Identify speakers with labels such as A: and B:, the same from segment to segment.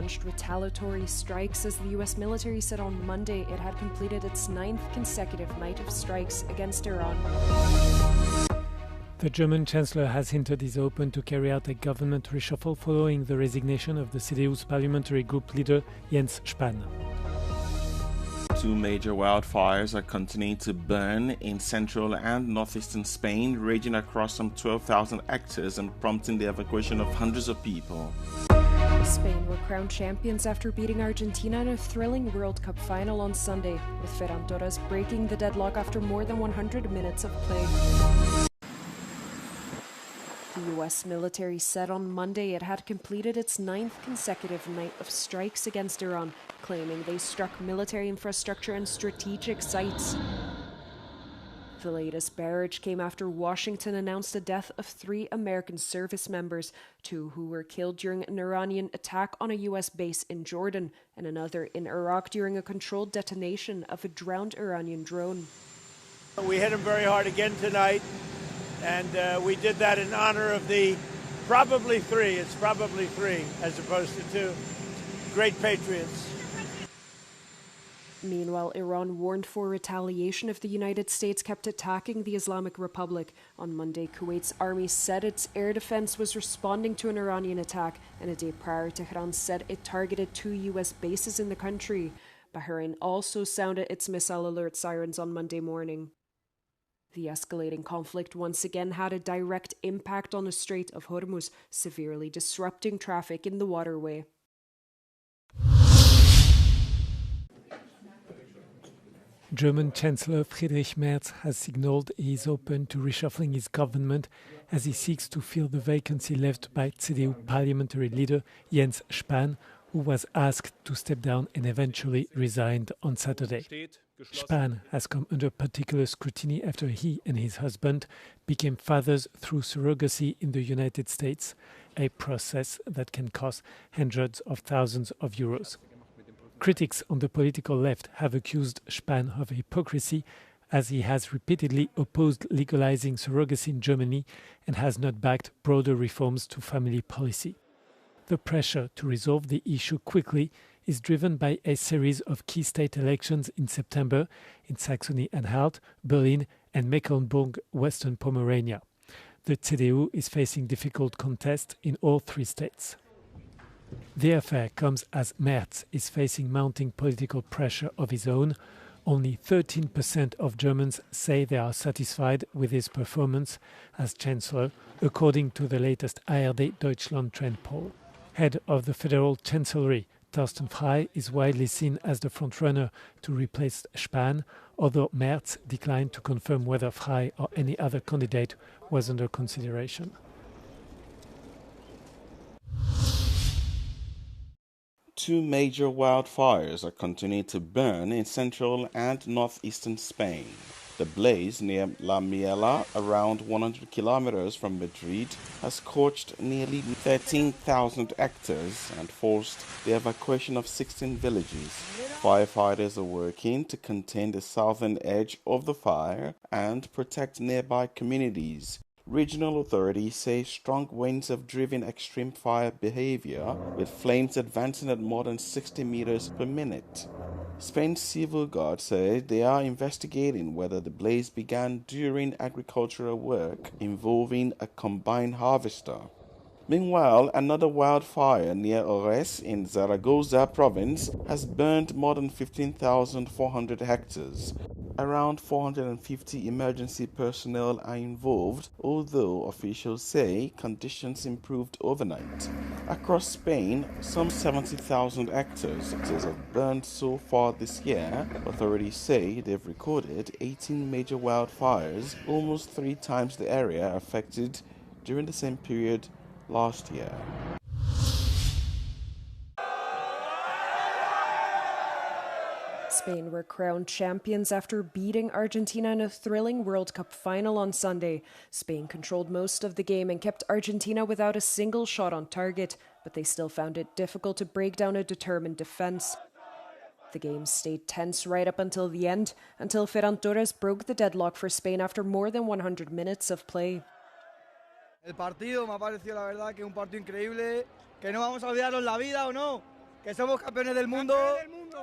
A: launched retaliatory strikes as the US military said on Monday it had completed its 9th consecutive night of strikes against Iran.
B: The German Chancellor has hinted he's open to carry out a government reshuffle following the resignation of the CDU's parliamentary group leader Jens Spahn.
C: Two major wildfires are continuing to burn in central and northeastern Spain, raging across some 12,000 hectares and prompting the evacuation of hundreds of people.
A: Spain were crowned champions after beating Argentina in a thrilling World Cup final on Sunday, with Ferran Torres breaking the deadlock after more than 100 minutes of play. The US military said on Monday it had completed its 9th consecutive night of strikes against Iran, claiming they struck military infrastructure and strategic sites. The latest barrage came after Washington announced the death of 3 American service members, 2 who were killed during an Iranian attack on a US base in Jordan, and another in Iraq during a controlled detonation of a drowned Iranian drone.
D: We hit them very hard again tonight. And we did that in honor of the probably 3 as opposed to 2 great patriots.
A: Meanwhile, Iran warned for retaliation if the United States kept attacking the Islamic Republic. On Monday, Kuwait's army said its air defense was responding to an Iranian attack, and a day prior, Tehran said it targeted 2 US bases in the country. Bahrain also sounded its missile alert sirens on Monday morning. The escalating conflict once again had a direct impact on the Strait of Hormuz, severely disrupting traffic in the waterway.
B: German Chancellor Friedrich Merz has signaled he is open to reshuffling his government as he seeks to fill the vacancy left by CDU parliamentary leader Jens Spahn, who was asked to step down and eventually resigned on Saturday. Spahn has come under particular scrutiny after he and his husband became fathers through surrogacy in the United States, a process that can cost hundreds of thousands of euros. Critics on the political left have accused Spahn of hypocrisy, as he has repeatedly opposed legalizing surrogacy in Germany and has not backed broader reforms to family policy. The pressure to resolve the issue quickly is driven by a series of key state elections in September in Saxony-Anhalt, Berlin and Mecklenburg-Western Pomerania. The CDU is facing difficult contest in all 3 states. The affair comes as Merz is facing mounting political pressure of his own. Only 13% of Germans say they are satisfied with his performance as Chancellor, according to the latest ARD Deutschland trend poll. Head of the Federal Chancellery, Thorsten Frey, is widely seen as the frontrunner to replace Spahn, although Merz declined to confirm whether Frey or any other candidate was under consideration.
C: Two major wildfires are continuing to burn in central and northeastern Spain. The blaze near La Miela, around 100 kilometers from Madrid, has scorched nearly 13,000 hectares and forced the evacuation of 16 villages. Firefighters are working to contain the southern edge of the fire and protect nearby communities. Regional authorities say strong winds have driven extreme fire behavior, with flames advancing at more than 60 meters per minute. Spain's civil guard said they are investigating whether the blaze began during agricultural work involving a combined harvester. Meanwhile, another wildfire near Ores in Zaragoza province has burned more than 15,400 hectares. Around 450 emergency personnel are involved, although officials say conditions improved overnight. Across Spain, some 70,000 hectares have burned so far this year. Authorities say they've recorded 18 major wildfires, almost 3 times the area affected during the same period last year.
A: Spain were crowned champions after beating Argentina in a thrilling World Cup final on Sunday. Spain controlled most of the game and kept Argentina without a single shot on target, but they still found it difficult to break down a determined defence. The game stayed tense right up until the end, until Ferran Torres broke the deadlock for Spain after more than 100 minutes of play.
E: El partido me ha parecido la verdad que un partido increíble, que no vamos a olvidarlo en la vida o no, que somos campeones del mundo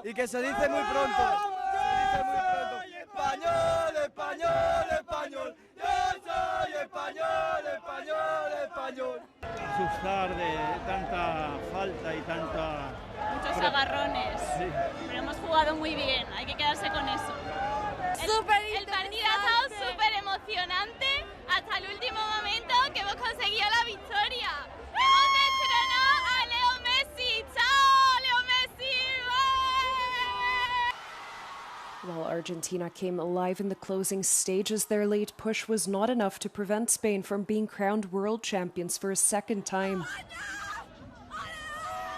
E: y que se dice muy pronto. Se dice muy pronto. Español, español, español. Yo soy español, español, español.
F: Asustar de tanta falta y tanta...
G: Muchos agarrones, sí. Pero hemos jugado muy bien, hay que quedarse con eso. El partido ha estado súper emocionante hasta el último momento que hemos conseguido la victoria. Hemos destronado a Leo Messi. ¡Chao, Leo Messi!
A: While Argentina came alive in the closing stages, their late push was not enough to prevent Spain from being crowned world champions for a second time.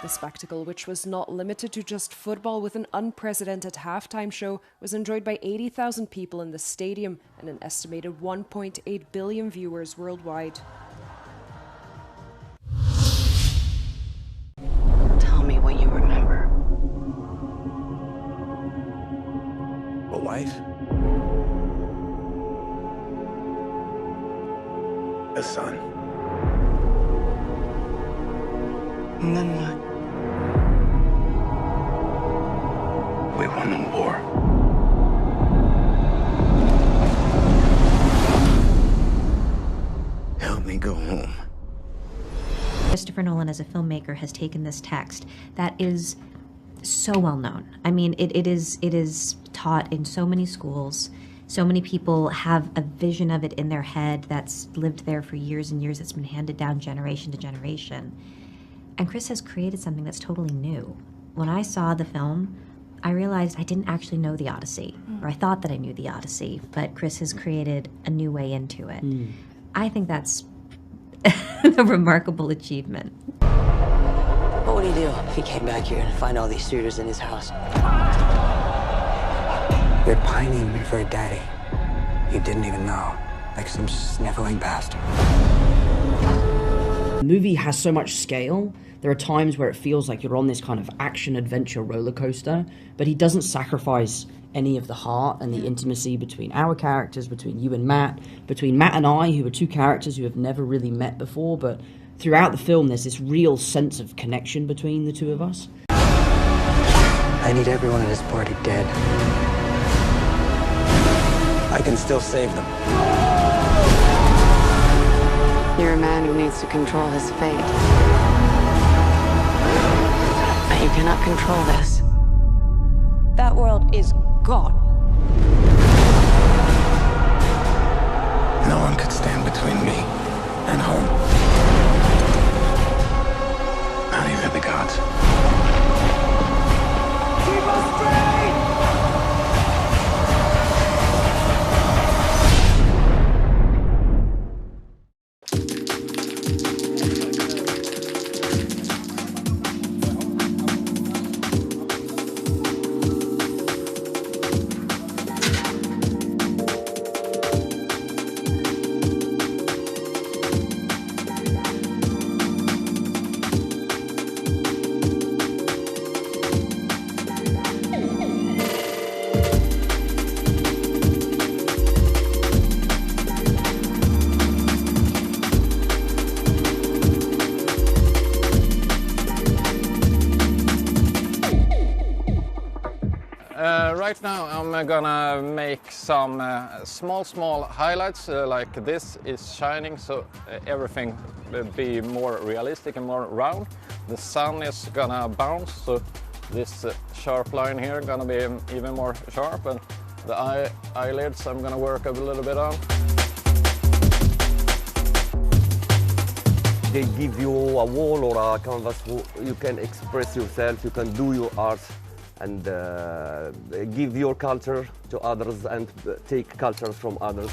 A: The spectacle, which was not limited to just football with an unprecedented halftime show, was enjoyed by 80,000 people in the stadium and an estimated 1.8 billion viewers worldwide.
H: Tell me what you remember.
I: A wife. A son.
H: And then what?
I: We won the war. Help me go home.
J: Christopher Nolan, as a filmmaker, has taken this text that is so well known. I mean, it is taught in so many schools. So many people have a vision of it in their head that's lived there for years and years. It's been handed down generation to generation. And Chris has created something that's totally new. When I saw the film, I realized I didn't actually know the Odyssey, or I thought that I knew the Odyssey, but Chris has created a new way into it. I think that's a remarkable achievement.
H: What would he do if he came back here and find all these suitors in his house?
I: You're pining for a daddy you didn't even know, like some sniveling bastard.
K: The movie has so much scale. There are times where it feels like you're on this kind of action-adventure roller coaster, but he doesn't sacrifice any of the heart and the intimacy between our characters, between you and Matt, between Matt and I, who are two characters who have never really met before, but throughout the film there's this real sense of connection between the two of us.
I: I need everyone in this party dead. I can still save them.
H: You're a man who needs to control his fate. But you cannot control this. That world is gone.
I: No one could stand between me and home. Not even the gods.
E: Keep us straight!
L: Right now I'm gonna make some small highlights like this is shining, so everything will be more realistic and more round. The sun is gonna bounce, so this sharp line here gonna be even more sharp, and the eyelids I'm gonna work a little bit on.
M: They give you a wall or a canvas, you can express yourself, you can do your art, and give your culture to others and take cultures from others.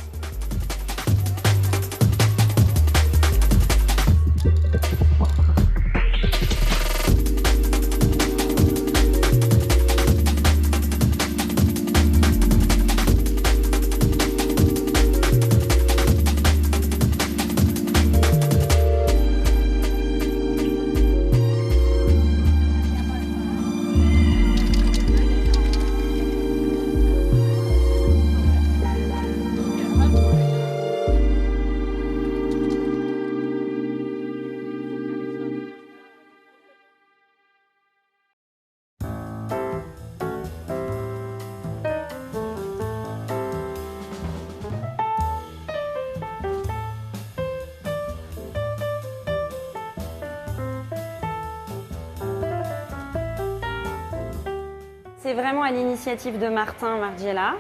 N: C'est vraiment à l'initiative de Margiela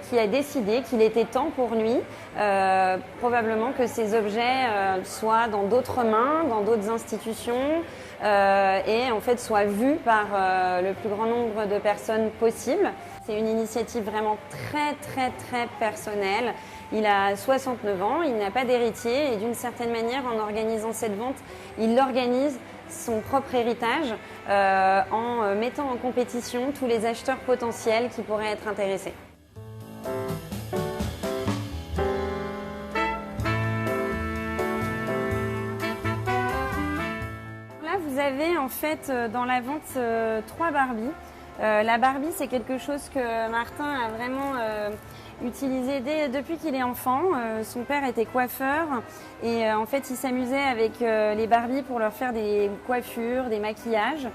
N: qui a décidé qu'il était temps pour lui, probablement que ces objets soient dans d'autres mains, dans d'autres institutions et en fait soient vus par le plus grand nombre de personnes possible. C'est une initiative vraiment très personnelle. Il a 69 ans, il n'a pas d'héritier et d'une certaine manière, en organisant cette vente, il organise son propre héritage en mettant en compétition tous les acheteurs potentiels qui pourraient être intéressés. Là, vous avez en fait dans la vente 3 Barbies. La Barbie, c'est quelque chose que Martin a vraiment utilisé depuis qu'il est enfant. Son père était coiffeur et en fait, il s'amusait avec les Barbies pour leur faire des coiffures, des maquillages.